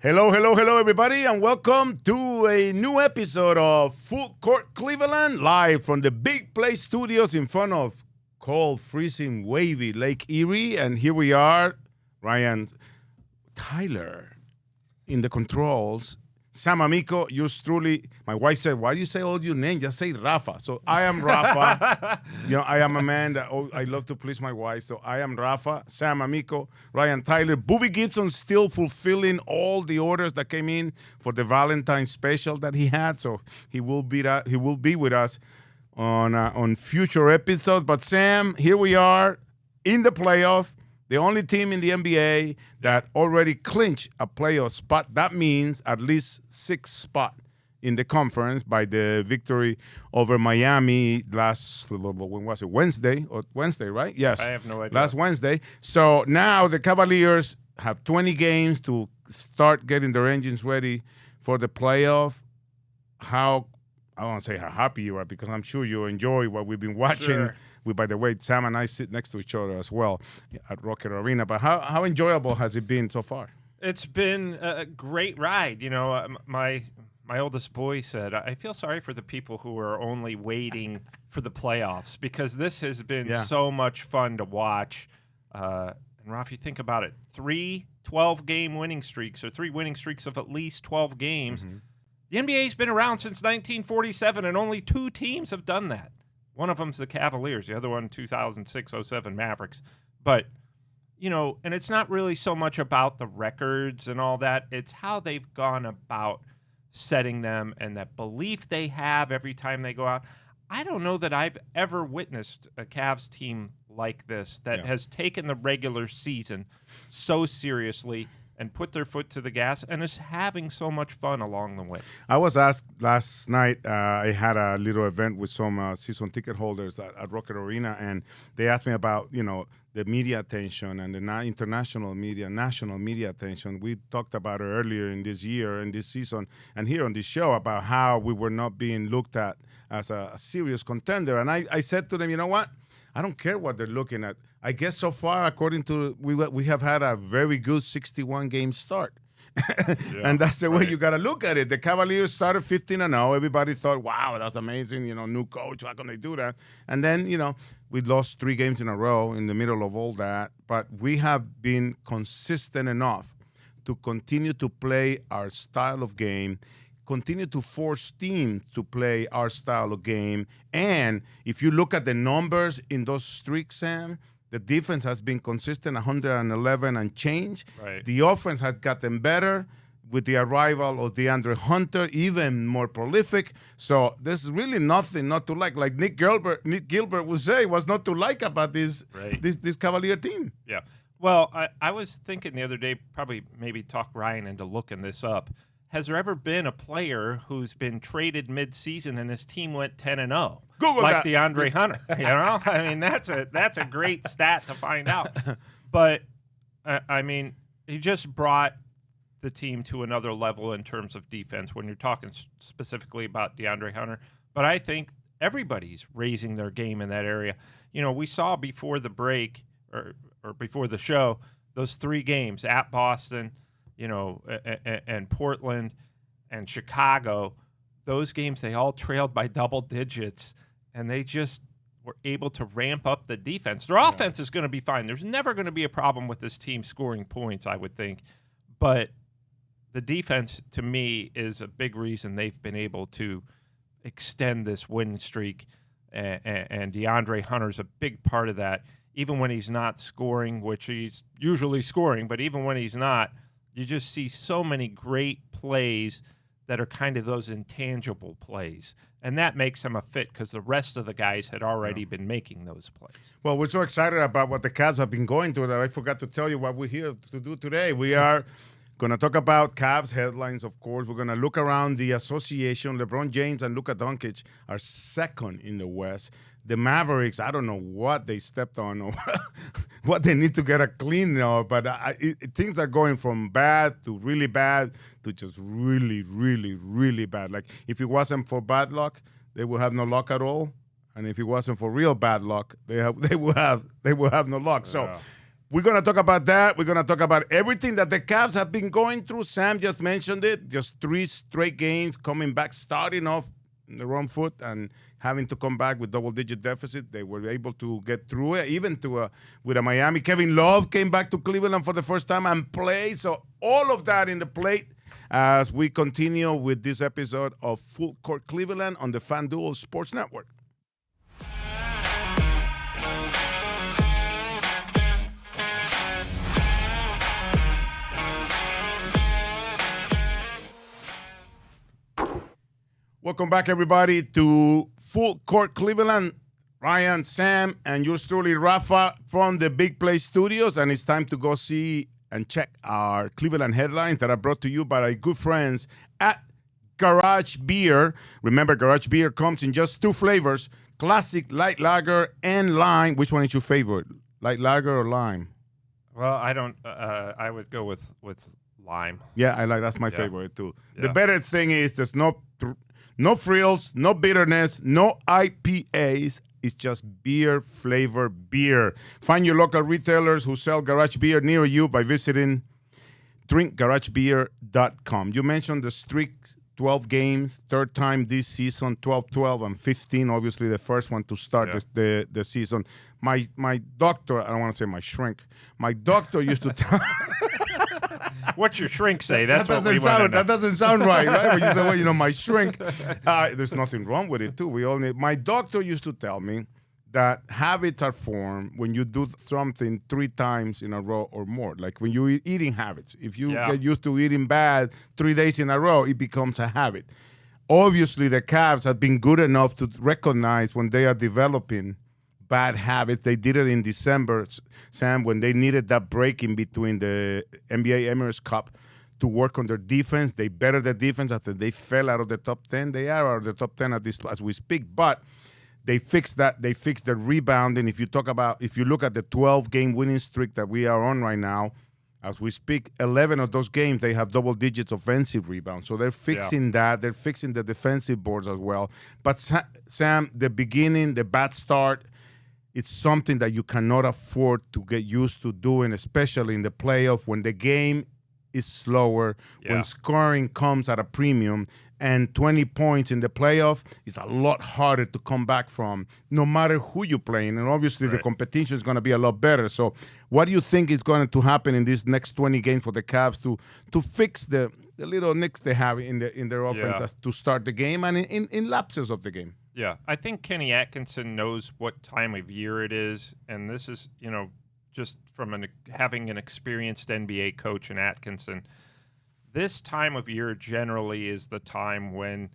Hello, hello, hello, everybody, and welcome to a new episode of Full Court Cleveland, live from the Big Play Studios in front of cold, freezing, wavy Lake Erie. And here we are, Ryan, Tyler in the controls, Sam Amico, yours truly. My wife said, why do you say all your name? Just say Rafa. So I am Rafa. I am a man that I love to please my wife. So I am Rafa, Sam Amico, Ryan Tyler. Booby Gibson still fulfilling all the orders that came in for the Valentine special that he had. So he will be with us on future episodes. But Sam, here we are in the playoff. The only team in the NBA that already clinched a playoff spot. That means at least 6 spot in the conference by the victory over Miami last, when was it? Wednesday, right? Yes. I have no idea. Last Wednesday. So now the Cavaliers have 20 games to start getting their engines ready for the playoff. I won't say how happy you are, because I'm sure you enjoy what we've been watching. Sure. By the way, Sam and I sit next to each other as well at Rocket Arena. But how enjoyable has it been so far? It's been a great ride. My oldest boy said, I feel sorry for the people who are only waiting for the playoffs, because this has been so much fun to watch. And Ralph, you think about it, 3 12-game winning streaks, or 3 winning streaks of at least 12 games. Mm-hmm. The NBA's been around since 1947, and only 2 teams have done that. One of them's the Cavaliers, the other one 2006-07 Mavericks. But, and it's not really so much about the records and all that. It's how they've gone about setting them and that belief they have every time they go out. I don't know that I've ever witnessed a Cavs team like this that has taken the regular season so seriously and put their foot to the gas and is having so much fun along the way. I was asked last night, I had a little event with some season ticket holders at Rocket Arena, and they asked me about, the media attention and the international media, national media attention. We talked about it earlier in this year, in this season, and here on this show about how we were not being looked at as a serious contender. And I said to them, you know what? I don't care what they're looking at. I guess so far, according to we have had a very good 61-game start. And that's the way you got to look at it. The Cavaliers started 15-0. Everybody thought, wow, that's amazing. New coach, how can they do that? And then, we lost 3 games in a row in the middle of all that. But we have been consistent enough to continue to play our style of game, continue to force teams to play our style of game. And if you look at the numbers in those streaks, Sam, the defense has been consistent, 111 and change. Right. The offense has gotten better with the arrival of DeAndre Hunter, even more prolific. So there's really nothing not to like. Like Nick Gilbert would say, what's not to like about this Cavalier team? Yeah. Well, I was thinking the other day, maybe talk Ryan into looking this up. Has there ever been a player who's been traded mid-season and his team went 10-0? Google like that. DeAndre Hunter. I mean, that's a great stat to find out. But he just brought the team to another level in terms of defense when you're talking specifically about DeAndre Hunter. But I think everybody's raising their game in that area. We saw before the break or before the show those 3 games at Boston, and Portland and Chicago. Those games, they all trailed by double digits, and they just were able to ramp up the defense. Their offense is going to be fine. There's never going to be a problem with this team scoring points, I would think. But the defense, to me, is a big reason they've been able to extend this win streak, and DeAndre Hunter's a big part of that. Even when he's not scoring, which he's usually scoring, but even when he's not, you just see so many great plays that are kind of those intangible plays. And that makes him a fit because the rest of the guys had already been making those plays. Well, we're so excited about what the Cavs have been going through that I forgot to tell you what we're here to do today. We are going to talk about Cavs headlines, of course. We're going to look around the association. LeBron James and Luka Doncic are second in the West. The Mavericks, I don't know what they stepped on or what they need to get a clean of, but things are going from bad to really bad to just really, really, really bad. Like, if it wasn't for bad luck, they would have no luck at all. And if it wasn't for real bad luck, they will have no luck. So we're going to talk about that. We're going to talk about everything that the Cavs have been going through. Sam just mentioned it. Just 3 straight games coming back, starting off in the wrong foot and having to come back with double-digit deficit. They were able to get through it, even with a Miami. Kevin Love came back to Cleveland for the first time and played. So all of that in the plate as we continue with this episode of Full Court Cleveland on the FanDuel Sports Network. Welcome back, everybody, to Full Court Cleveland. Ryan, Sam, and yours truly, Rafa, from the Big Play Studios. And it's time to go see and check our Cleveland headlines that are brought to you by our good friends at Garage Beer. Remember, Garage Beer comes in just 2 flavors, classic, light lager, and lime. Which one is your favorite, light lager or lime? Well, I don't. I would go with lime. Yeah, that's my favorite, too. Yeah. The better thing is there's no frills, no bitterness, no IPAs. It's just beer-flavored beer. Find your local retailers who sell Garage Beer near you by visiting drinkgaragebeer.com. You mentioned the streak, 12 games, third time this season, 12-12 and 15, obviously the first one to start the season. My doctor, I don't want to say my shrink, my doctor used to tell... What's your shrink say? That's what we want to know. That doesn't sound right? When you say, well, my shrink. There's nothing wrong with it, too. My doctor used to tell me that habits are formed when you do something 3 times in a row or more. Like when you're eating habits. If you get used to eating bad 3 days in a row, it becomes a habit. Obviously, the Cavs have been good enough to recognize when they are developing bad habits. They did it in December, Sam, when they needed that break in between the NBA Emirates Cup to work on their defense. They bettered their defense after they fell out of the top 10. They are out of the top 10 as we speak, but they fixed that. They fixed the rebounding. If you look at the 12-game winning streak that we are on right now, as we speak, 11 of those games, they have double digits offensive rebounds. So they're fixing that. They're fixing the defensive boards as well. But Sam, the beginning, the bad start, it's something that you cannot afford to get used to doing, especially in the playoff when the game is slower, when scoring comes at a premium, and 20 points in the playoff is a lot harder to come back from, no matter who you're playing. And obviously the competition is going to be a lot better. So what do you think is going to happen in these next 20 games for the Cavs to fix the little nicks they have in their offense to start the game and in lapses of the game? Yeah, I think Kenny Atkinson knows what time of year it is, and this is, just from having an experienced NBA coach in Atkinson, this time of year generally is the time when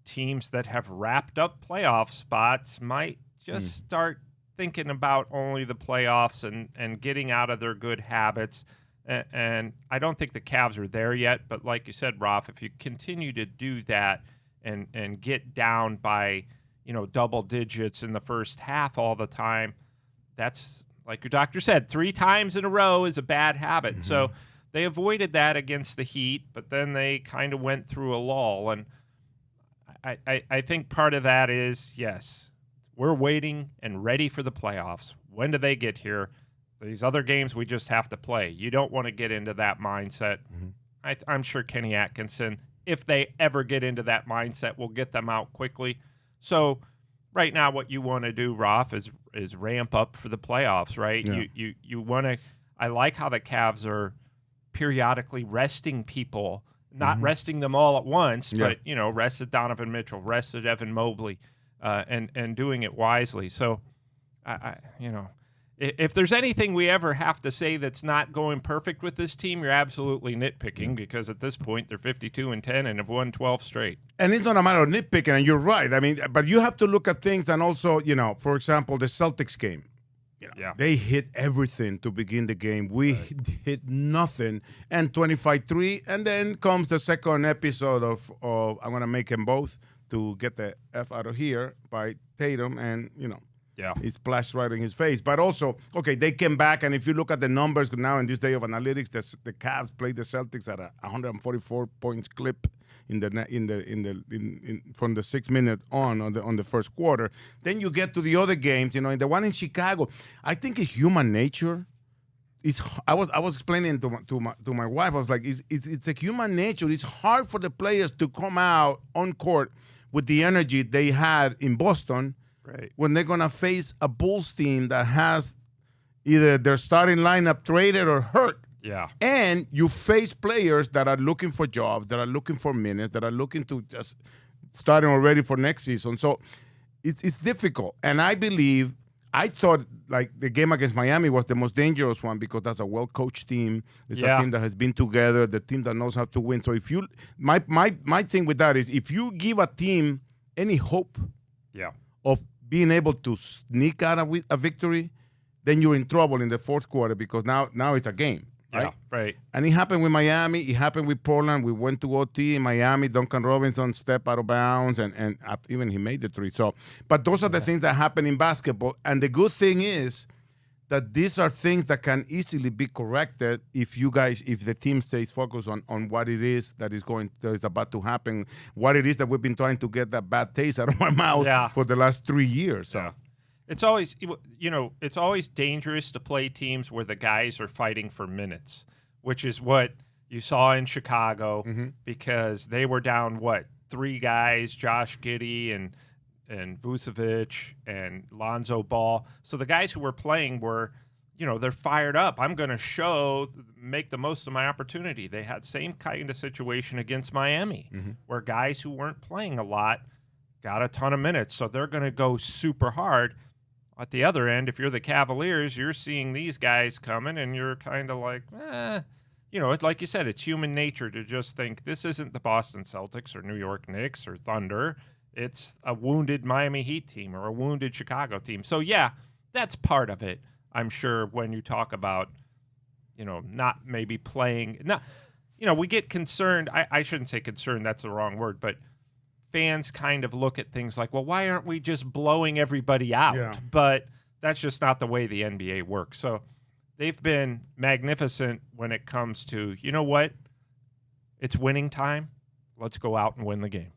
teams that have wrapped up playoff spots might just start thinking about only the playoffs and getting out of their good habits. And I don't think the Cavs are there yet, but like you said, Ralph, if you continue to do that and get down by, double digits in the first half all the time, that's, like your doctor said, 3 times in a row is a bad habit. Mm-hmm. So they avoided that against the Heat, but then they kind of went through a lull. And I think part of that is, yes, we're waiting and ready for the playoffs. When do they get here? These other games we just have to play. You don't want to get into that mindset. Mm-hmm. I'm sure Kenny Atkinson, if they ever get into that mindset, will get them out quickly. So right now what you want to do, Roth, is ramp up for the playoffs, right? Yeah. You want to – I like how the Cavs are periodically resting people, not resting them all at once, but, rested Donovan Mitchell, rested Evan Mobley, and doing it wisely. So, if there's anything we ever have to say that's not going perfect with this team, you're absolutely nitpicking because at this point they're 52-10 and have won 12 straight. And it's not a matter of nitpicking, and you're right. I mean, but you have to look at things and also, for example, the Celtics game. They hit everything to begin the game. We hit nothing, and 25-3, and then comes the second episode of I'm going to make them both to get the F out of here by Tatum, and, he splashed right in his face. But also, okay, they came back, and if you look at the numbers now in this day of analytics, the Cavs played the Celtics at a 144 points clip from the 6 minute on the first quarter. Then you get to the other games, in the one in Chicago. I think it's human nature I was explaining to my wife. I was like, it's a human nature. It's hard for the players to come out on court with the energy they had in Boston, Right. when they're gonna face a Bulls team that has either their starting lineup traded or hurt. Yeah. And you face players that are looking for jobs, that are looking for minutes, that are looking to just starting already for next season. So it's difficult. And I thought like the game against Miami was the most dangerous one because that's a well-coached team. It's a team that has been together, the team that knows how to win. So if you, my thing with that is if you give a team any hope of being able to sneak out a victory, then you're in trouble in the fourth quarter because now it's a game. Right? Yeah, right. And it happened with Miami. It happened with Portland. We went to OT in Miami. Duncan Robinson stepped out of bounds, and even he made the three. So, but those are the things that happen in basketball. And the good thing is that these are things that can easily be corrected if the team stays focused on what it is that is about to happen, what it is that we've been trying to get that bad taste out of our mouth for the last 3 years. So. Yeah. It's always, it's always dangerous to play teams where the guys are fighting for minutes, which is what you saw in Chicago because they were down, 3 guys, Josh Giddey and Vucevic and Lonzo Ball. So the guys who were playing were, they're fired up. I'm going to make the most of my opportunity. They had same kind of situation against Miami where guys who weren't playing a lot got a ton of minutes. So they're going to go super hard. At the other end, if you're the Cavaliers, you're seeing these guys coming, and you're kind of like, like you said, it's human nature to just think this isn't the Boston Celtics or New York Knicks or Thunder. It's a wounded Miami Heat team or a wounded Chicago team. So, yeah, that's part of it, I'm sure, when you talk about, not maybe playing. We get concerned. I shouldn't say concerned. That's the wrong word, but fans kind of look at things like, well, why aren't we just blowing everybody out? Yeah. But that's just not the way the NBA works. So they've been magnificent when it comes to, you know what? It's winning time. Let's go out and win the game.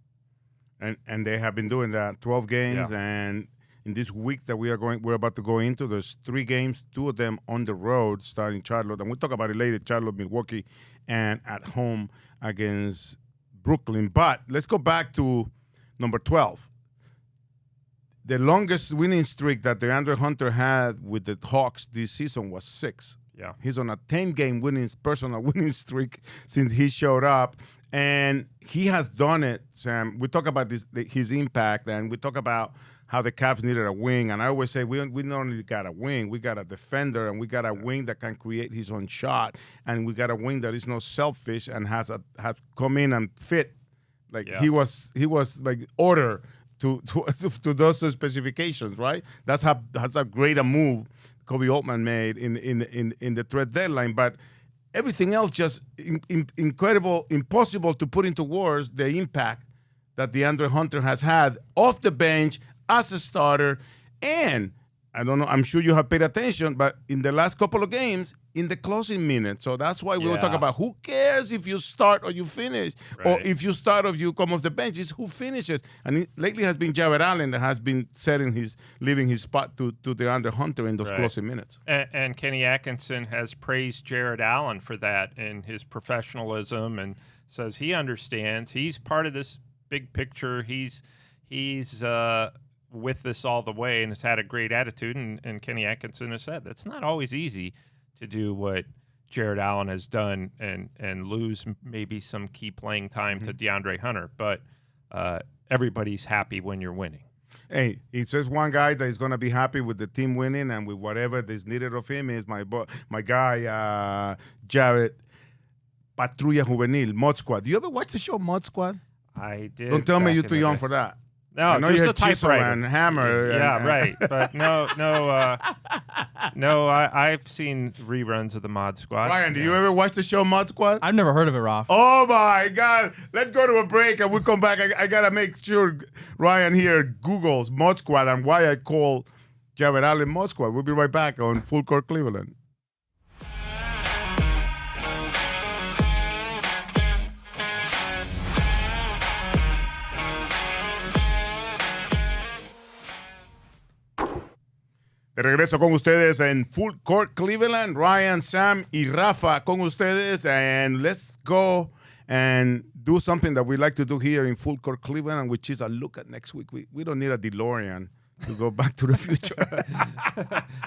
And they have been doing that, 12 games. Yeah. And in this week that we're about to go into, there's 3 games, 2 of them on the road, starting Charlotte. And we'll talk about it later, Charlotte, Milwaukee, and at home against Brooklyn. But let's go back to number 12. The longest winning streak that DeAndre Hunter had with the Hawks this season was 6. Yeah. He's on a 10-game personal winning streak since he showed up. And he has done it, Sam. We talk about his impact, and we talk about how the Cavs needed a wing. And I always say we not only got a wing, we got a defender, and we got a wing that can create his own shot, and we got a wing that is not selfish and has come in and fit. Like he was like order to those specifications, right? That's how great a move Kobe Altman made in the trade deadline. But everything else just incredible, impossible to put into words the impact that DeAndre Hunter has had off the bench as a starter. And I don't know, I'm sure you have paid attention, but in the last couple of games, in the closing minutes. So that's why we will talk about who cares if you start or you finish, or if you start or if you come off the bench. It's who finishes. And lately has been Jared Allen that has been leaving his spot to DeAndre Hunter in those closing minutes. And Kenny Atkinson has praised Jared Allen for that in his professionalism and says he understands. He's part of this big picture. He's with this all the way and has had a great attitude. And Kenny Atkinson has said that's not always easy to do what Jared Allen has done and lose maybe some key playing time to DeAndre Hunter. But everybody's happy when you're winning. Hey, he says one guy that is going to be happy with the team winning and with whatever is needed of him is my guy, Jared Patrulla Juvenil, Mod Squad. Do you ever watch the show Mod Squad? I did. Don't tell me you're too young for that. No, I know just you a had chisel typewriter and hammer. Right. But no. I've seen reruns of the Mod Squad. Ryan, do you ever watch the show Mod Squad? I've never heard of it, Ralph. Oh my God! Let's go to a break and we'll come back. I gotta make sure Ryan here Googles Mod Squad and why I call Jared Allen Mod Squad. We'll be right back on Full Court Cleveland. De regreso con ustedes en Full Court Cleveland. Ryan, Sam, y Rafa con ustedes. And let's go and do something that we like to do here in Full Court Cleveland, which is a look at next week. We don't need a DeLorean to go back to the future.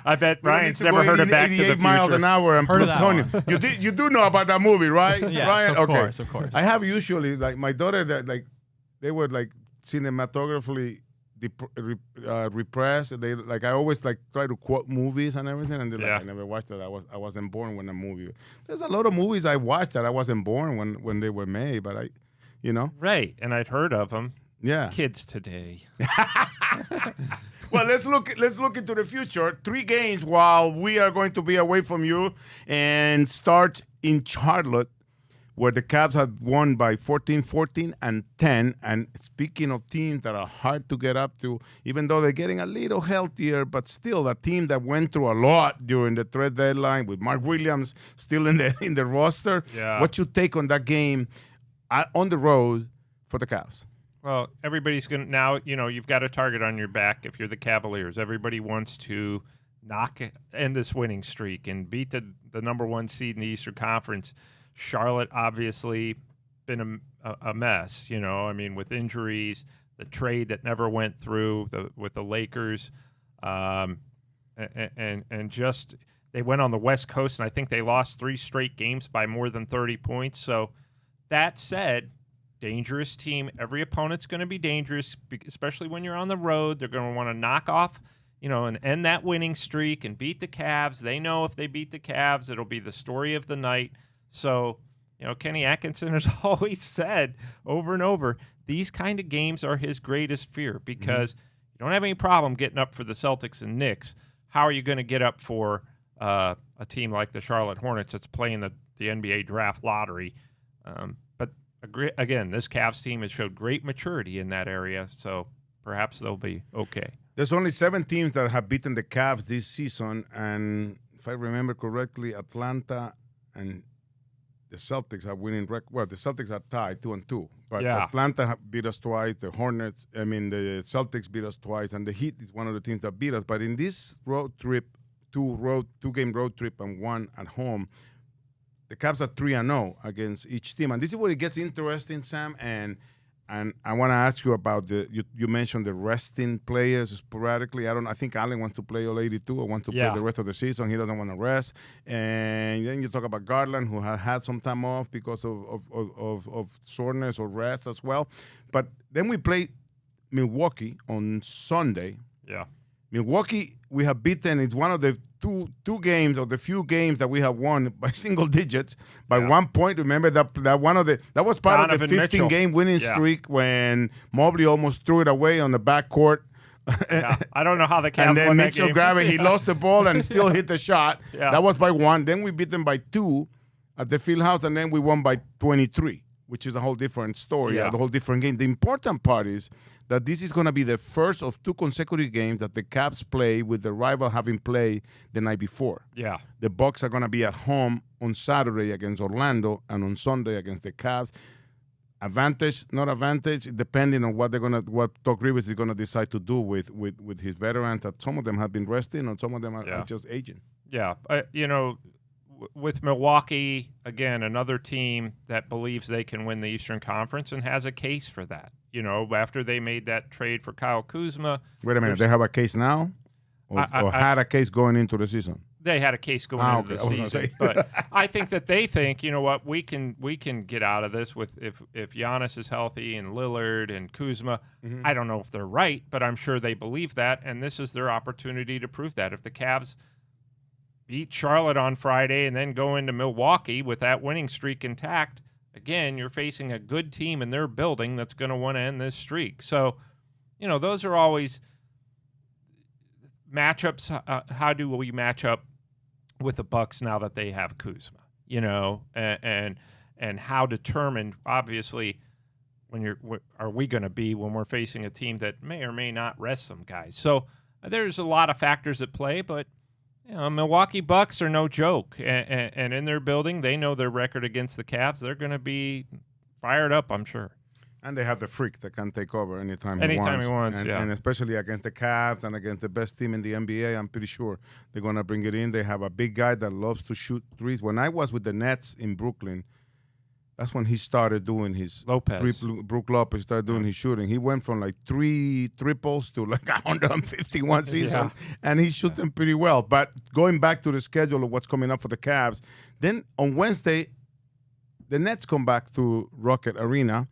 I bet Ryan's never heard of Back to the Future. 88 miles an hour and Heard of that plutonium. You do know about that movie, right? Yes, Ryan? of course, of course. I have usually, like, my daughter, that like they were like cinematographically repressed. They like I always like try to quote movies and everything, and they're like, I never watched that. I wasn't born when the movie. There's a lot of movies I watched that I wasn't born when they were made, but I, right, and I'd heard of them. Yeah, kids today. Well, let's look into the future. 3 games while we are going to be away from you, and start in Charlotte, where the Cavs had won by 14, 14, and 10. And speaking of teams that are hard to get up to, even though they're getting a little healthier, but still a team that went through a lot during the trade deadline with Mark Williams still in the roster. Yeah. What's your take on that game on the road for the Cavs? Well, everybody's going to now, you've got a target on your back if you're the Cavaliers. Everybody wants to end this winning streak and beat the number 1 seed in the Eastern Conference. Charlotte obviously been a mess, with injuries, the trade that never went through with the Lakers, and just they went on the West Coast, and I think they lost 3 straight games by more than 30 points. So that said, dangerous team. Every opponent's going to be dangerous, especially when you're on the road. They're going to want to knock off, and end that winning streak and beat the Cavs. They know if they beat the Cavs, it'll be the story of the night. So, Kenny Atkinson has always said over and over, these kind of games are his greatest fear because you don't have any problem getting up for the Celtics and Knicks. How are you going to get up for a team like the Charlotte Hornets that's playing the NBA draft lottery? But again, this Cavs team has showed great maturity in that area, so perhaps they'll be okay. There's only 7 teams that have beaten the Cavs this season, and if I remember correctly, Atlanta and the Celtics are winning record. Well, the Celtics are tied 2-2, but Atlanta beat us twice. The Celtics beat us twice, and the Heat is one of the teams that beat us. But in this road trip, 2-game road trip and 1 at home, the Cavs are 3-0 against each team, and this is where it gets interesting, Sam. And I want to ask you about you mentioned the resting players sporadically. I think Allen wants to play all 82 or wants to play the rest of the season. He doesn't want to rest. And then you talk about Garland, who had some time off because of soreness or rest as well. But then we play Milwaukee on Sunday. Yeah. Milwaukee, we have beaten. It's one of the two games or the few games that we have won by single digits by 1 point. Remember that was part Donovan of the 15-game winning streak when Mobley almost threw it away on the backcourt. I don't know how the Cavs and then won Mitchell that game. grabbed it. He lost the ball and still hit the shot. Yeah. That was by 1. Then we beat them by 2 at the Fieldhouse, and then we won by 23, which is a whole different story, a whole different game. The important part is that this is going to be the first of 2 consecutive games that the Cavs play with the rival having played the night before. Yeah. The Bucks are going to be at home on Saturday against Orlando and on Sunday against the Cavs. Advantage, not advantage, depending on what Doc Rivers is going to decide to do with his veterans. That some of them have been resting, and some of them are just aging. Yeah, with Milwaukee, again, another team that believes they can win the Eastern Conference and has a case for that. After they made that trade for Kyle Kuzma. Wait a minute, they have a case now, or had a case going into the season? They had a case going into the season, but I think that they think, what, we can get out of this with if Giannis is healthy and Lillard and Kuzma. Mm-hmm. I don't know if they're right, but I'm sure they believe that, and this is their opportunity to prove that. If the Cavs beat Charlotte on Friday and then go into Milwaukee with that winning streak intact, again, you're facing a good team in their building that's going to want to end this streak. So, those are always matchups. How do we match up with the Bucks now that they have Kuzma? And how determined, obviously, are we going to be when we're facing a team that may or may not rest some guys? So there's a lot of factors at play, but Milwaukee Bucks are no joke, and in their building, they know their record against the Cavs. They're going to be fired up, I'm sure. And they have the freak that can take over anytime he wants. And especially against the Cavs and against the best team in the NBA, I'm pretty sure they're going to bring it in. They have a big guy that loves to shoot threes. When I was with the Nets in Brooklyn, that's when he started doing his Brook Lopez started doing his shooting. He went from like 3 triples to like 151 season, and he's shooting pretty well. But going back to the schedule of what's coming up for the Cavs, then on Wednesday, the Nets come back to Rocket Arena,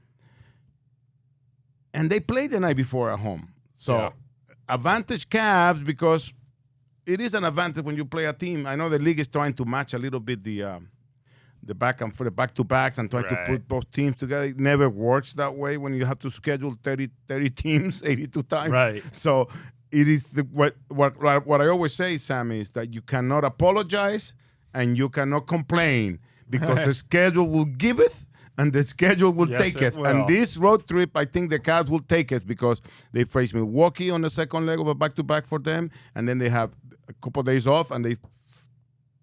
and they play the night before at home. So advantage Cavs, because it is an advantage when you play a team. I know the league is trying to match a little bit the back-to-backs and try to put both teams together. It never works that way when you have to schedule 30 teams 82 times. Right. So it is what I always say, Sammy, is that you cannot apologize and you cannot complain, because the schedule will give it and the schedule will take it. And this road trip, I think the Cavs will take it, because they face Milwaukee on the second leg of a back-to-back for them, and then they have a couple of days off and they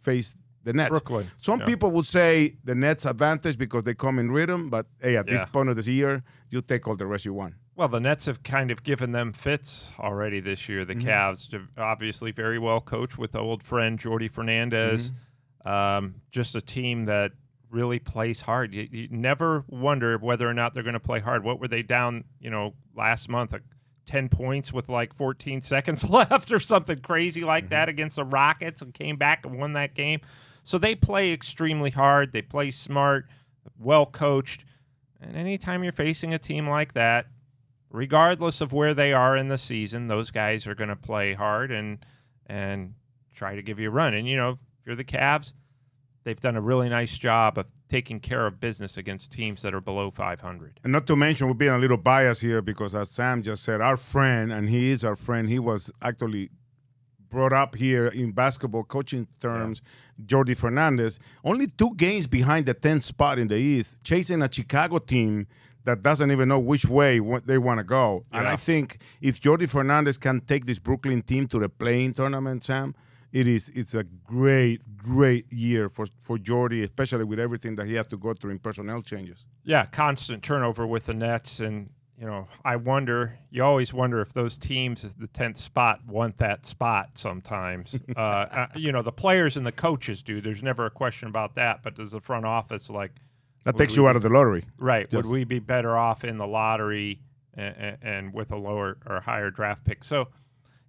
face the Nets. Brooklyn. Some people will say the Nets advantage because they come in rhythm, but hey, at this point of this year, you take all the rest you want. Well, the Nets have kind of given them fits already this year. The Cavs, obviously very well coached with old friend Jordi Fernandez. Just a team that really plays hard. You never wonder whether or not they're going to play hard. What were they down, last month? 10 points with like 14 seconds left or something crazy like that against the Rockets, and came back and won that game. So they play extremely hard. They play smart, well coached. And anytime you're facing a team like that, regardless of where they are in the season, those guys are going to play hard and try to give you a run. And, if you're the Cavs, they've done a really nice job of taking care of business against teams that are below 500. And not to mention, we're being a little biased here because, as Sam just said, our friend, and he is our friend, he was actually brought up here in basketball coaching terms, Jordi Fernandez, only 2 games behind the 10th spot in the East, chasing a Chicago team that doesn't even know which way they want to go. And I think if Jordi Fernandez can take this Brooklyn team to the play-in tournament, Sam, it's a great year for Jordi, especially with everything that he has to go through in personnel changes. Yeah, constant turnover with the Nets, and you always wonder if those teams at the 10th spot want that spot sometimes. The players and the coaches do. There's never a question about that, but does the front office that takes you out of the lottery? Right. Yes. Would we be better off in the lottery and with a lower or higher draft pick? So,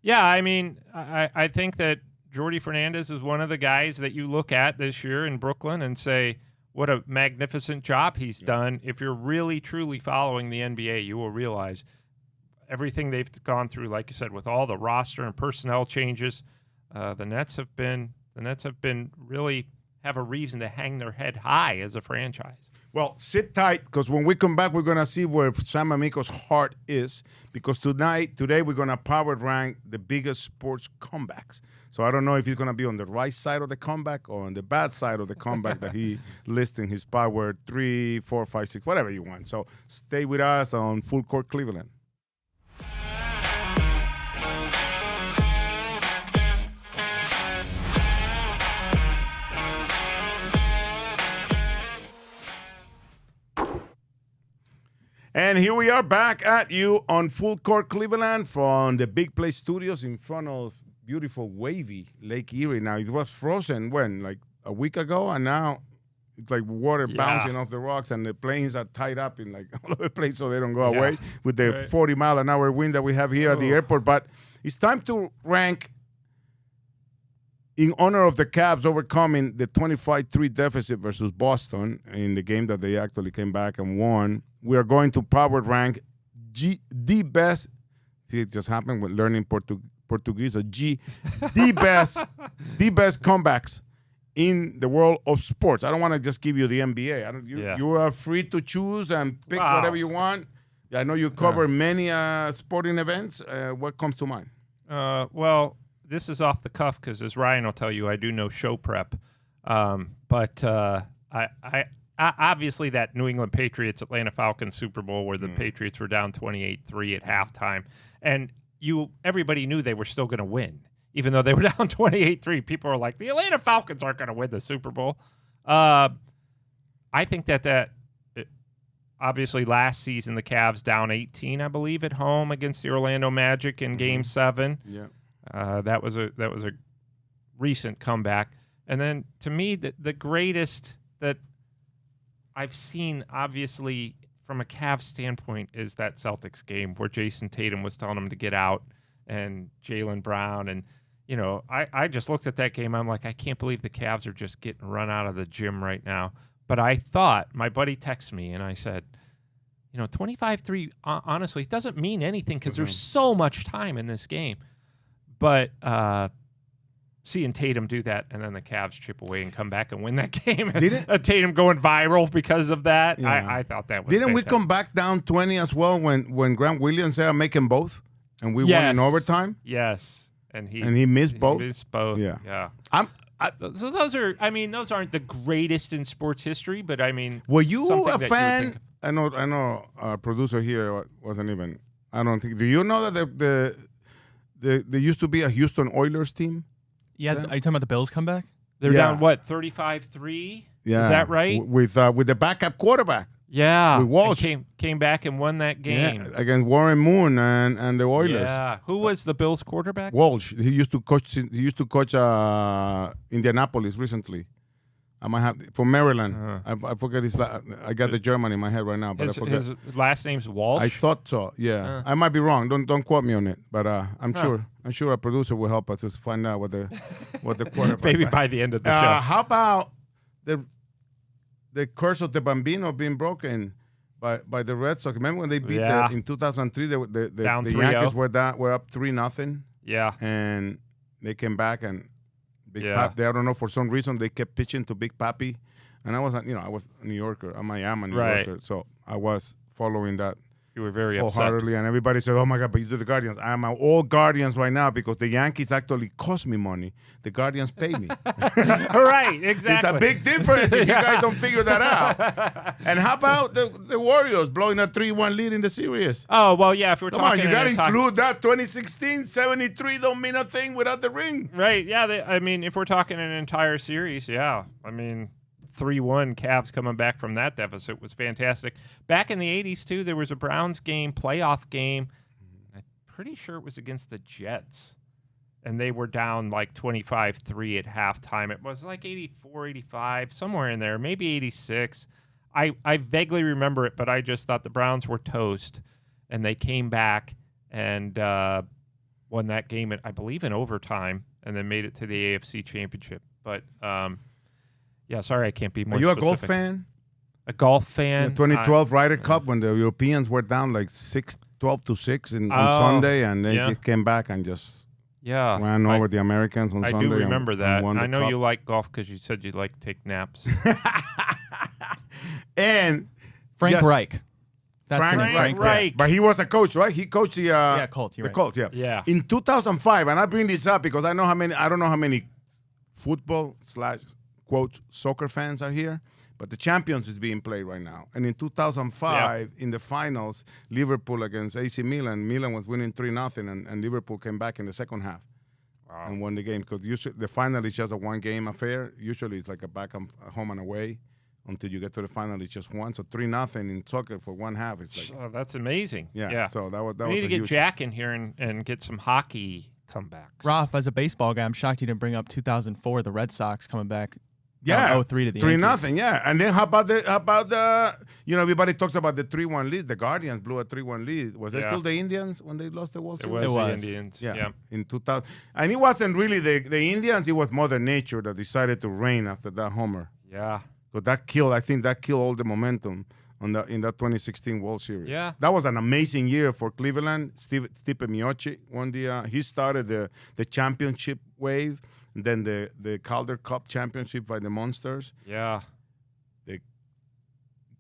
I think that Jordi Fernandez is one of the guys that you look at this year in Brooklyn and say, what a magnificent job he's done. If you're really, truly following the NBA, you will realize everything they've gone through, like you said, with all the roster and personnel changes. The Nets have been really have a reason to hang their head high as a franchise. Well, sit tight, because when we come back, we're going to see where Sam Amico's heart is, because today we're going to power rank the biggest sports comebacks. So I don't know if he's going to be on the right side of the comeback or on the bad side of the comeback that he lists in his Power 3, 4, 5, 6, whatever you want. So stay with us on Full Court Cleveland. And here we are back at you on Full Court Cleveland from the Big Play Studios in front of beautiful, wavy Lake Erie. Now, it was frozen like a week ago, and now it's like water bouncing off the rocks, and the planes are tied up in all over the place so they don't go away with the 40-mile-an-hour wind that we have here at the airport. But it's time to rank, in honor of the Cavs overcoming the 25-3 deficit versus Boston in the game that they actually came back and won. We are going to power rank the best. See, it just happened with learning Portuguese. The best comebacks in the world of sports. I don't want to just give you the NBA. You are free to choose and pick whatever you want. I know you cover many sporting events. What comes to mind? Well, this is off the cuff because, as Ryan will tell you, I do know show prep. But I obviously that New England Patriots Atlanta Falcons Super Bowl where the Patriots were down 28-3 at halftime, and everybody knew they were still going to win, even though they were down 28-3. People were like, the Atlanta Falcons aren't going to win the Super Bowl. I think that obviously last season the Cavs down 18, I believe, at home against the Orlando Magic in Game 7. Yeah. That was a recent comeback. And then to me, the greatest that I've seen, obviously, from a Cavs standpoint, is that Celtics game where Jason Tatum was telling him to get out, and Jaylen Brown. And, you know, I just looked at that game. I'm like, I can't believe the Cavs are just getting run out of the gym right now. But I thought, my buddy texted me, and I said, you know, 25-3, honestly, it doesn't mean anything because there's so much time in this game. But seeing Tatum do that, and then the Cavs chip away and come back and win that game, and Tatum going viral because of that, I thought that was Didn't fantastic. we come back down 20 as well when Grant Williams said, I'm making both, and we won in overtime? Yes. And he missed both? He missed both, yeah. So those aren't the greatest in sports history, but I mean, were you something a that fan? I know our producer here wasn't even, I don't think, do you know that there used to be a Houston Oilers team? Yeah, are you talking about the Bills comeback? They're down, what, 35-3? Yeah. Is that right? With the backup quarterback. Yeah. With Walsh. Came back and won that game. Yeah, against Warren Moon and the Oilers. Yeah. Who was the Bills quarterback? Walsh. He used to coach Indianapolis recently. I might have from Maryland. I forget his. I got the German in my head right now, but I forget. His last name's Walsh. I thought so. Yeah, I might be wrong. Don't quote me on it, but I'm sure. I'm sure a producer will help us to find out what the quarterback. Maybe by the end of the show. How about the curse of the Bambino being broken by the Red Sox? Remember when they beat in 2003? The Yankees were up 3-0. Yeah, and they came back and. I don't know, for some reason they kept pitching to Big Papi, and I was a New Yorker. I am a New Yorker, so I was following that. You were very wholeheartedly, and everybody said, "Oh my God!" But you do the Guardians. I'm all Guardians right now because the Yankees actually cost me money. The Guardians pay me. Right, exactly. It's a big difference if you guys don't figure that out. And how about the Warriors blowing a 3-1 lead in the series? Oh well, yeah. If we're Come talking, on, you got to include that. 2016, 73 don't mean a thing without the ring. Right? Yeah. I mean, if we're talking an entire series, yeah. I mean. 3-1 Cavs coming back from that deficit was fantastic. Back in the 80s, too, there was a Browns game, playoff game. I'm pretty sure it was against the Jets. And they were down like 25-3 at halftime. It was like 84, 85, somewhere in there, maybe 86. I vaguely remember it, but I just thought the Browns were toast. And they came back and won that game, I believe, in overtime, and then made it to the AFC Championship. But... yeah, sorry, I can't be more specific. Are you a golf fan? A golf fan? The 2012 Ryder Cup when the Europeans were down like 12-6 on Sunday, and they just came back and just ran over the Americans on Sunday. I do remember that. I know cup. You like golf because you said you like to take naps. And Frank Reich. That's Frank Reich. But he was a coach, right? He coached the Colts. The Colts, yeah. In 2005, and I bring this up because I don't know how many football / quote soccer fans are here, but the Champions is being played right now. And in 2005, in the finals, Liverpool against AC Milan, Milan was winning 3-0, and Liverpool came back in the second half and won the game. Because usually the final is just a one-game affair. Usually it's like a back home and away until you get to the final. It's just one. So 3-0 in soccer for one half. It's like that's amazing. Yeah. So that was. We need to get Jack in here and get some hockey comebacks. Ralph, as a baseball guy, I'm shocked you didn't bring up 2004, the Red Sox coming back. Yeah, 0-3 to the 3-0. Yeah, and then how about the everybody talks about the 3-1 lead. The Guardians blew a 3-1 lead. Was it still the Indians when they lost the World Series? It was the Indians. Yeah, in 2000. And it wasn't really the Indians. It was Mother Nature that decided to rain after that homer. Yeah, but that killed all the momentum in that 2016 World Series. Yeah, that was an amazing year for Cleveland. Stipe Miocic won he started the championship wave. And then the Calder Cup championship by the Monsters. Yeah. The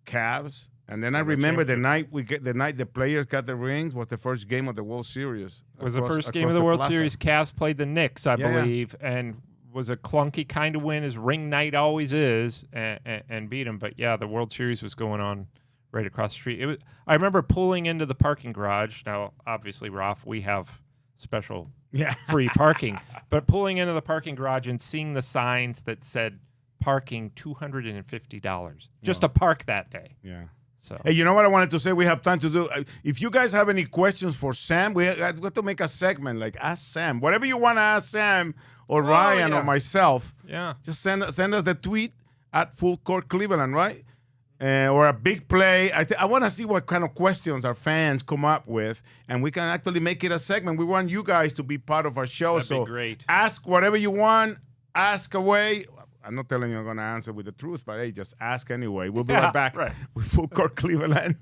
Cavs. And then I remember the night the players got the rings was the first game of the World Series. Was the first game of the World Series. Cavs played the Knicks, I believe, and was a clunky kind of win, as ring night always is, and beat them. But yeah, the World Series was going on right across the street. I remember pulling into the parking garage. Now, obviously, Ralph, we have special free parking, but pulling into the parking garage and seeing the signs that said parking $250 just to park that day. Yeah. So Hey, you know what I wanted to say? We have time to do. If you guys have any questions for Sam, we have to make a segment like Ask Sam. Whatever you want to ask Sam or Ryan or myself, just send us the tweet at Full Court Cleveland, right? Or a big play. I want to see what kind of questions our fans come up with, and we can actually make it a segment. We want you guys to be part of our show. That'd be great. Ask whatever you want. Ask away. I'm not telling you I'm going to answer with the truth, but hey, just ask anyway. We'll be right back with Full Court Cleveland.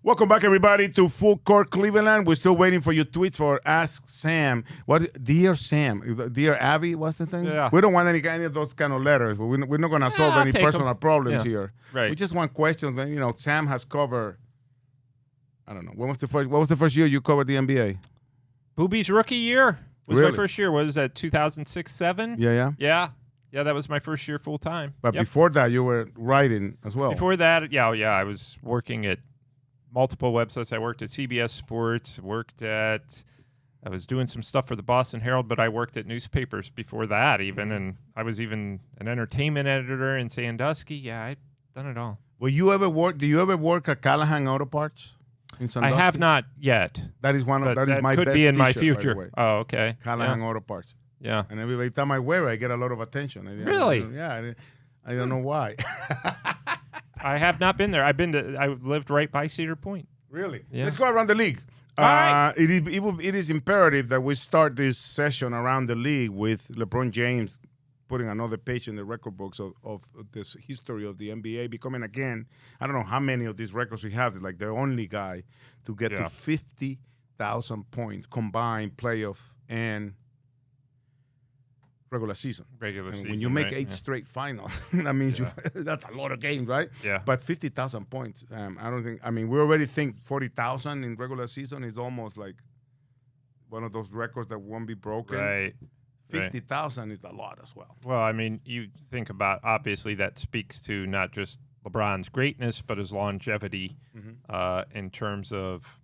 Welcome back, everybody, to Full Court Cleveland. We're still waiting for your tweets for Ask Sam. Dear Sam, Dear Abby, what's the thing? Yeah. We don't want any of those kind of letters. We're not going to solve any personal problems here. Right. We just want questions. You know, Sam has covered. I don't know. What was the first year you covered the NBA? Booby's rookie year was Really? my first year. What was that? 2006-07. Yeah. Yeah, that was my first year full time. But before that, you were writing as well. Before that, I was working at multiple websites. I worked at CBS Sports, I was doing some stuff for the Boston Herald, but I worked at newspapers before that even, and I was even an entertainment editor in Sandusky. Yeah, I've done it all. Do you ever work at Callahan Auto Parts in Sandusky? I have not yet. That is my could best be in my t-shirt, by the future. way. Oh, okay. Callahan Auto Parts. Yeah. And every time I wear it, I get a lot of attention. Really? I don't know why. I have not been there. I lived right by Cedar Point. Really? Yeah. Let's go around the league. All right. It is imperative that we start this session around the league with LeBron James putting another page in the record books of this history of the NBA, becoming again, I don't know how many of these records we have, like the only guy to get to 50,000 points combined playoff and regular season. When you make 8 straight finals, that means that's a lot of games, right? Yeah. But 50,000 points, we already think 40,000 in regular season is almost like one of those records that won't be broken. Right. 50,000 is a lot as well. Well, I mean, you think about, obviously that speaks to not just LeBron's greatness, but his longevity in terms of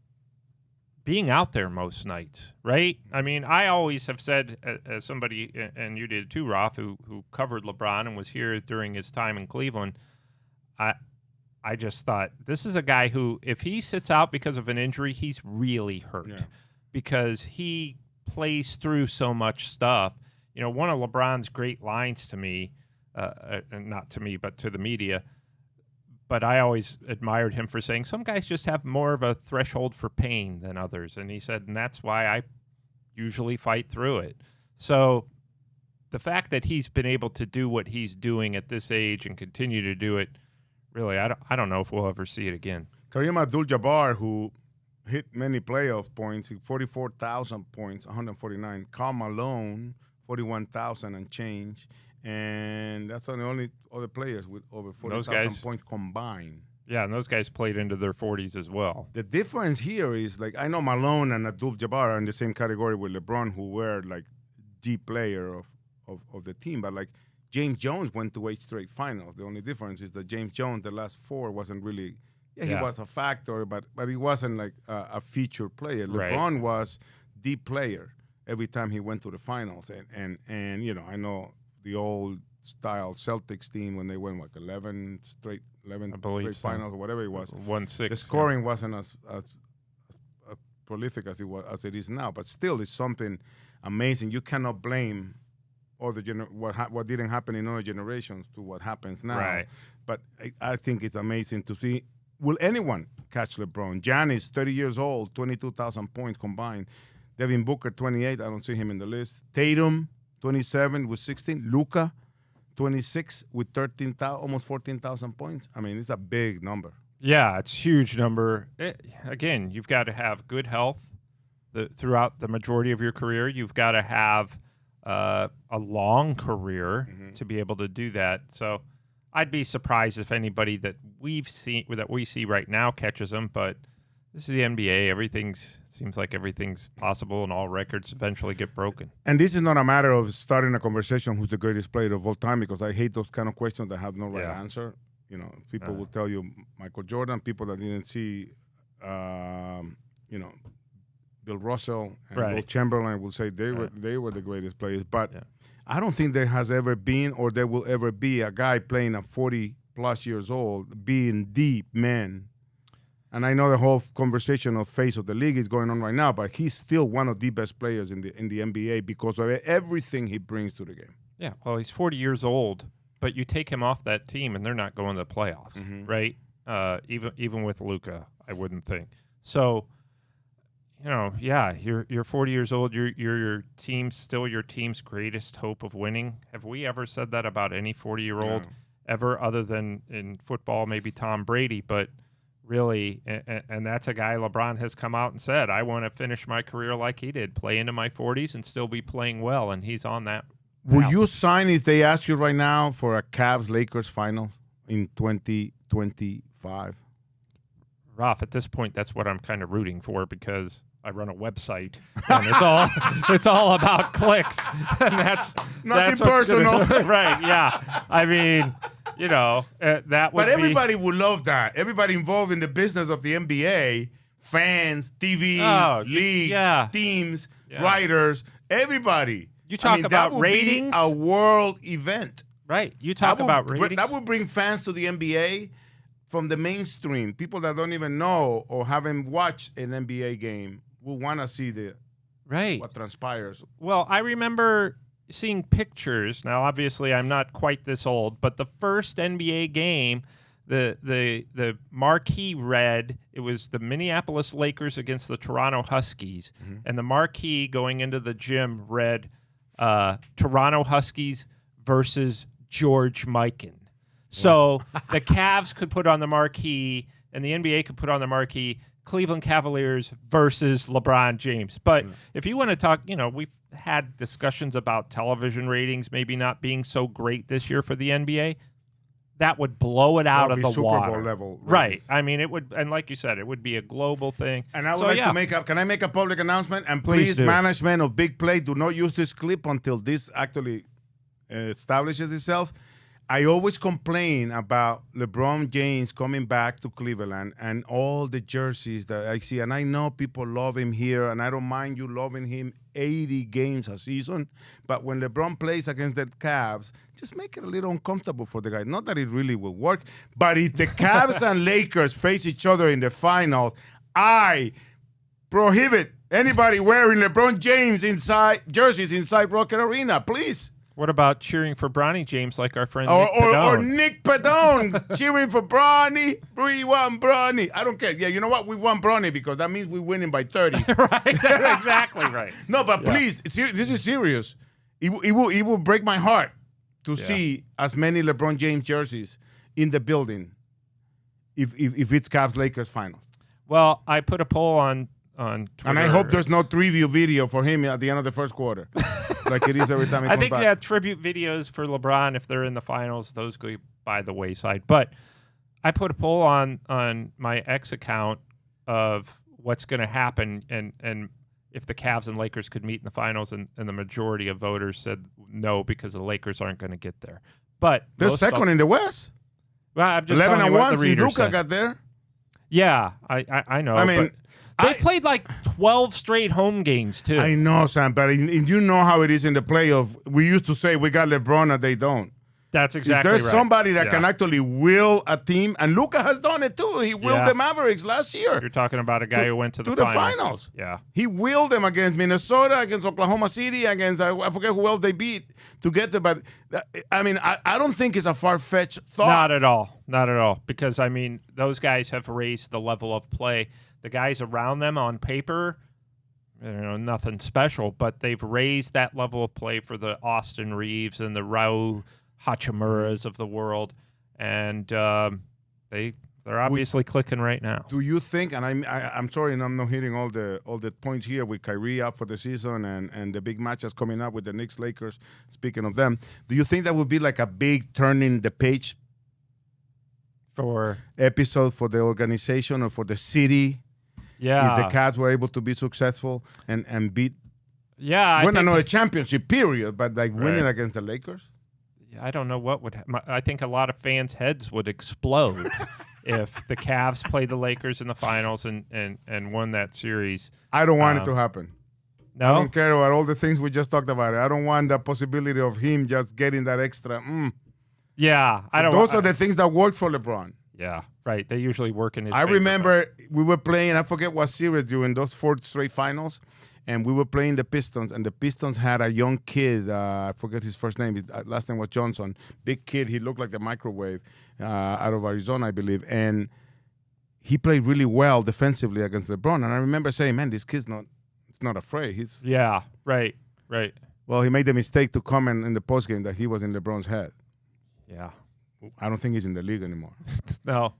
being out there most nights, right? I mean, I always have said, as somebody, and you did too, Roth, who covered LeBron and was here during his time in Cleveland, I just thought, this is a guy who, if he sits out because of an injury, he's really hurt because he plays through so much stuff. You know, one of LeBron's great lines to me, not to me, but to the media, but I always admired him for saying some guys just have more of a threshold for pain than others. And he said, and that's why I usually fight through it. So the fact that he's been able to do what he's doing at this age and continue to do it, really, I don't know if we'll ever see it again. Kareem Abdul-Jabbar, who hit many playoff points, 44,000 points, 149. Karl Malone, 41,000 and change. And that's the only other players with over 40,000 points combined. Yeah, and those guys played into their 40s as well. The difference here is, like, I know Malone and Abdul-Jabbar are in the same category with LeBron, who were, like, the player of the team. But, like, James Jones went to 8 straight finals. The only difference is that James Jones, the last 4, wasn't really – he was a factor, but he wasn't, like, a featured player. LeBron was the player every time he went to the finals. And you know, I know – the old style Celtics team when they went 11 straight finals or whatever it was. 1-6. The scoring wasn't as prolific as it is now, but still it's something amazing. You cannot blame what didn't happen in other generations to what happens now. Right. But I think it's amazing to see. Will anyone catch LeBron? Giannis, 30 years old, 22,000 points combined. Devin Booker, 28. I don't see him in the list. Tatum, 27 with 16. Luka, 26 with 13,000, almost 14,000 points. I mean, it's a big number. Yeah, it's a huge number. Again, you've got to have good health throughout the majority of your career. You've got to have a long career to be able to do that. So I'd be surprised if anybody that we see right now catches them, but this is the NBA. Seems like everything's possible, and all records eventually get broken. And this is not a matter of starting a conversation who's the greatest player of all time, because I hate those kind of questions that have no right answer. You know, people will tell you Michael Jordan. People that didn't see Bill Russell and Right. Will Chamberlain will say they were the greatest players. But I don't think there has ever been or there will ever be a guy playing at 40+ years old being the man. And I know the whole conversation of face of the league is going on right now, but he's still one of the best players in the NBA because of everything he brings to the game. Yeah, well, he's 40 years old, but you take him off that team, and they're not going to the playoffs, right? Even with Luka, I wouldn't think. So, you're 40 years old. You're your team's still your team's greatest hope of winning. Have we ever said that about any 40-year-old ever, other than in football, maybe Tom Brady? But really, and that's a guy LeBron has come out and said, I want to finish my career like he did, play into my 40s and still be playing well, and he's on that. Will you sign if they ask you right now for a Cavs-Lakers finals in 2025? Ralph, at this point, that's what I'm kind of rooting for because I run a website and it's all about clicks, and that's nothing personal, right? Yeah, I mean, that would. But everybody would love that. Everybody involved in the business of the NBA, fans, TV, league, teams, writers, everybody. You talk about that would ratings, be a world event, right? You talk about ratings. That would bring fans to the NBA from the mainstream. People that don't even know or haven't watched an NBA game will want to see what transpires. Well, I remember seeing pictures. Now, obviously, I'm not quite this old, but the first NBA game, the marquee read, it was the Minneapolis Lakers against the Toronto Huskies, and the marquee going into the gym read Toronto Huskies versus George Mikan. So the Cavs could put on the marquee, and the NBA could put on the marquee Cleveland Cavaliers versus LeBron James. But if you want to talk, we've had discussions about television ratings maybe not being so great this year for the NBA. That would blow it out of the Super water. Bowl level, right? I mean, it would, and like you said, it would be a global thing. And I would like to make can I make a public announcement? And please management of Big Play, do not use this clip until this actually establishes itself. I always complain about LeBron James coming back to Cleveland and all the jerseys that I see. And I know people love him here, and I don't mind you loving him 80 games a season. But when LeBron plays against the Cavs, just make it a little uncomfortable for the guy. Not that it really will work, but if the Cavs and Lakers face each other in the finals, I prohibit anybody wearing LeBron James jerseys inside Rocket Arena, please. What about cheering for Bronny James like our friend Nick Padone? Or Nick Padone cheering for Bronny. We want Bronny. I don't care. Yeah, you know what? We want Bronny because that means we're winning by 30. Right. Exactly right. No, but please, this is serious. It will break my heart to see as many LeBron James jerseys in the building if it's Cavs-Lakers finals. Well, I put a poll on Twitter. And I hope there's no tribute video for him at the end of the first quarter. Like it is every time he comes back. I think tribute videos for LeBron, if they're in the finals, those go by the wayside. But I put a poll on my X account of what's going to happen and if the Cavs and Lakers could meet in the finals, and the majority of voters said no because the Lakers aren't going to get there. But they're second in the West. Well, I'm just 11-1. See, Luka got there. Yeah, I know. I mean, they played like 12 straight home games, too. I know, Sam, but you know how it is in the playoff. We used to say we got LeBron and they don't. That's exactly right. There's somebody that yeah. can actually will a team, and Luka has done it too. He willed the Mavericks last year. You're talking about a guy who went to the finals. Yeah. He willed them against Minnesota, against Oklahoma City, against, I forget who else they beat to get there. But, I mean, I don't think it's a far-fetched thought. Not at all. Not at all. Because, I mean, those guys have raised the level of play. The guys around them on paper, nothing special, but they've raised that level of play for the Austin Reeves and the Rao Hachimuras of the world, and they're obviously clicking right now. Do you think? And I'm sorry, and I'm not hitting all the points here with Kyrie out for the season and the big matches coming up with the Knicks, Lakers. Speaking of them, do you think that would be like a big turning the page for episode for the organization or for the city? Yeah, if the Cavs were able to be successful and beat, win another championship, period, but like winning against the Lakers. I don't know what would I think a lot of fans' heads would explode if the Cavs played the Lakers in the finals and won that series. I don't want it to happen. I No? don't care about all the things we just talked about. I don't want the possibility of him just getting that extra. Yeah. I don't Those are the things that work for LeBron. Yeah, right. They usually work in his I favor, remember we were playing, I forget what series during those 4 straight finals, and we were playing the Pistons, and the Pistons had a young kid, I forget his first name, his last name was Johnson, big kid, he looked like the microwave out of Arizona, I believe, and he played really well defensively against LeBron, and I remember saying, man, this kid's not afraid. Yeah, right. Well, he made the mistake to comment in the postgame that he was in LeBron's head. Yeah. I don't think he's in the league anymore. No,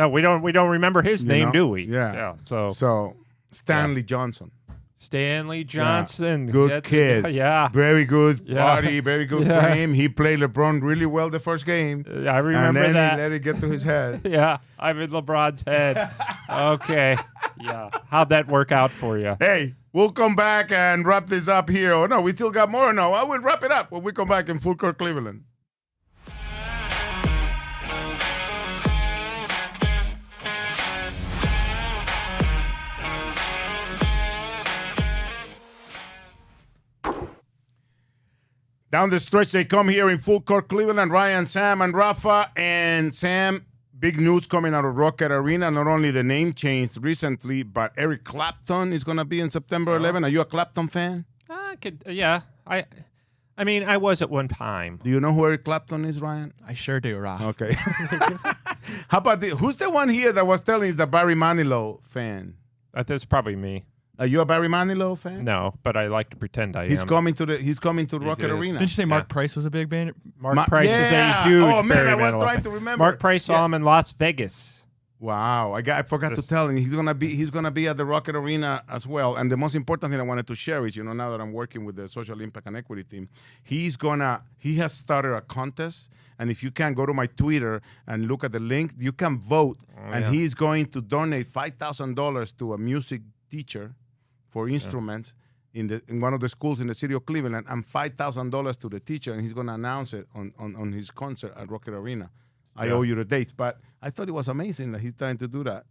we don't remember his name, do we? Yeah. So Stanley Johnson. Stanley Johnson. Good kid. Yeah. Very good Yeah. body, very good frame. He played LeBron really well the first game. I remember and then that. he let it get to his head. Yeah, I'm in LeBron's head. Okay. Yeah. How'd that work out for you? Hey, we'll come back and wrap this up here. Oh, no, we still got more. No, I will wrap it up when we come back in Full Court Cleveland. Down the stretch, they come here in Full Court Cleveland. Ryan, Sam, and Rafa. And Sam, big news coming out of Rocket Arena. Not only the name changed recently, but Eric Clapton is going to be in September 11. Are you a Clapton fan? Yeah. I mean, I was at one time. Do you know who Eric Clapton is, Ryan? I sure do, Rob. Okay. How about who's the one here that was telling is the Barry Manilow fan? That's probably me. Are you a Barry Manilow fan? No, but I like to pretend I He's am. coming to Rocket is. Arena. Didn't you say Mark Price was a big band? Mark Price is a huge Oh man, Barry I was Manilow trying fan. to remember. Mark Price saw him in Las Vegas. Wow, I forgot to tell him he's gonna be at the Rocket Arena as well. And the most important thing I wanted to share is, now that I'm working with the Social Impact and Equity team, he has started a contest. And if you can go to my Twitter and look at the link, you can vote. He's going to donate $5,000 to a music teacher for instruments in one of the schools in the city of Cleveland, and $5,000 to the teacher, and he's going to announce it on his concert at Rocket Arena. I owe you the dates, but I thought it was amazing that he's trying to do that.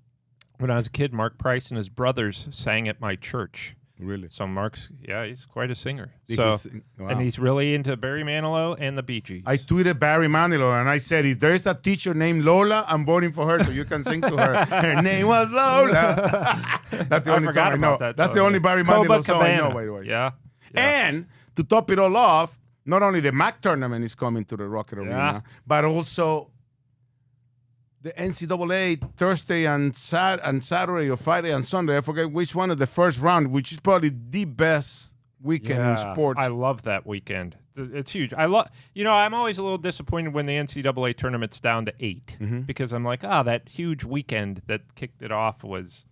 When I was a kid, Mark Price and his brothers sang at my church. Really? So he's quite a singer. Wow. And he's really into Barry Manilow and the Bee Gees. I tweeted Barry Manilow, and I said, if there's a teacher named Lola, I'm voting for her so you can sing to her. Her name was Lola. That's the only song I know. That's the only Barry Manilow song I know, by the way. Yeah. And to top it all off, not only the MAC tournament is coming to the Rocket Arena, but also the NCAA Thursday and Saturday or Friday and Sunday. I forget which one of the first round, which is probably the best weekend in sports. I love that weekend. It's huge. I'm always a little disappointed when the NCAA tournament's down to 8 because I'm like, that huge weekend that kicked it off was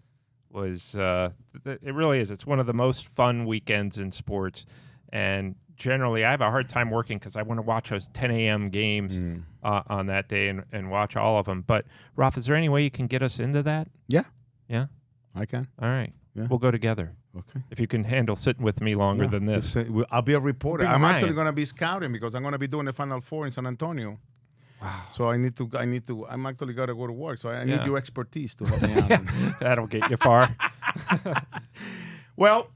it really is. It's one of the most fun weekends in sports, and generally I have a hard time working because I want to watch those 10 a.m. games on that day and watch all of them. But, Ralph, is there any way you can get us into that? Yeah. Yeah? I can. All right. Yeah. We'll go together. Okay. If you can handle sitting with me longer than this. I'll be a reporter. Bring I'm Ryan. actually going to be scouting because I'm going to be doing the Final Four in San Antonio. Wow. So I'm actually got to go to work. So I need your expertise to help me out. That'll get you far. Well,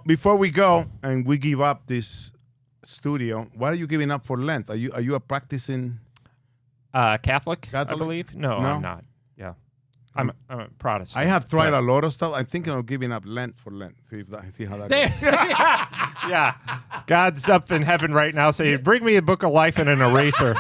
before we go and we give up this studio, what are you giving up for Lent? Are you a practicing Catholic, I Catholic? believe? No, I'm not. Yeah. I'm a Protestant. I have tried a lot of stuff. I'm thinking of giving up Lent for Lent. See how that goes. Yeah. God's up in heaven right now saying, bring me a book of life and an eraser.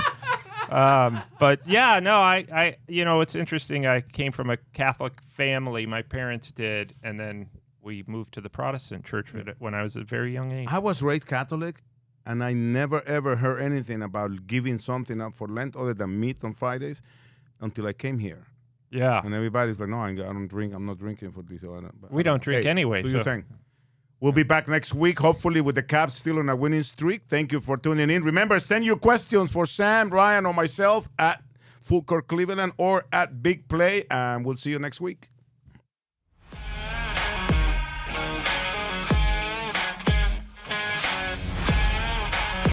But yeah, no, I it's interesting. I came from a Catholic family. My parents did. And then we moved to the Protestant church when I was a very young age. I was raised Catholic, and I never, ever heard anything about giving something up for Lent other than meat on Fridays until I came here. Yeah. And everybody's like, no, I don't drink. I'm not drinking for this. We don't drink anyway. Do your thing. We'll be back next week, hopefully with the Cavs still on a winning streak. Thank you for tuning in. Remember, send your questions for Sam, Ryan, or myself at Full Court Cleveland or at Big Play, and we'll see you next week.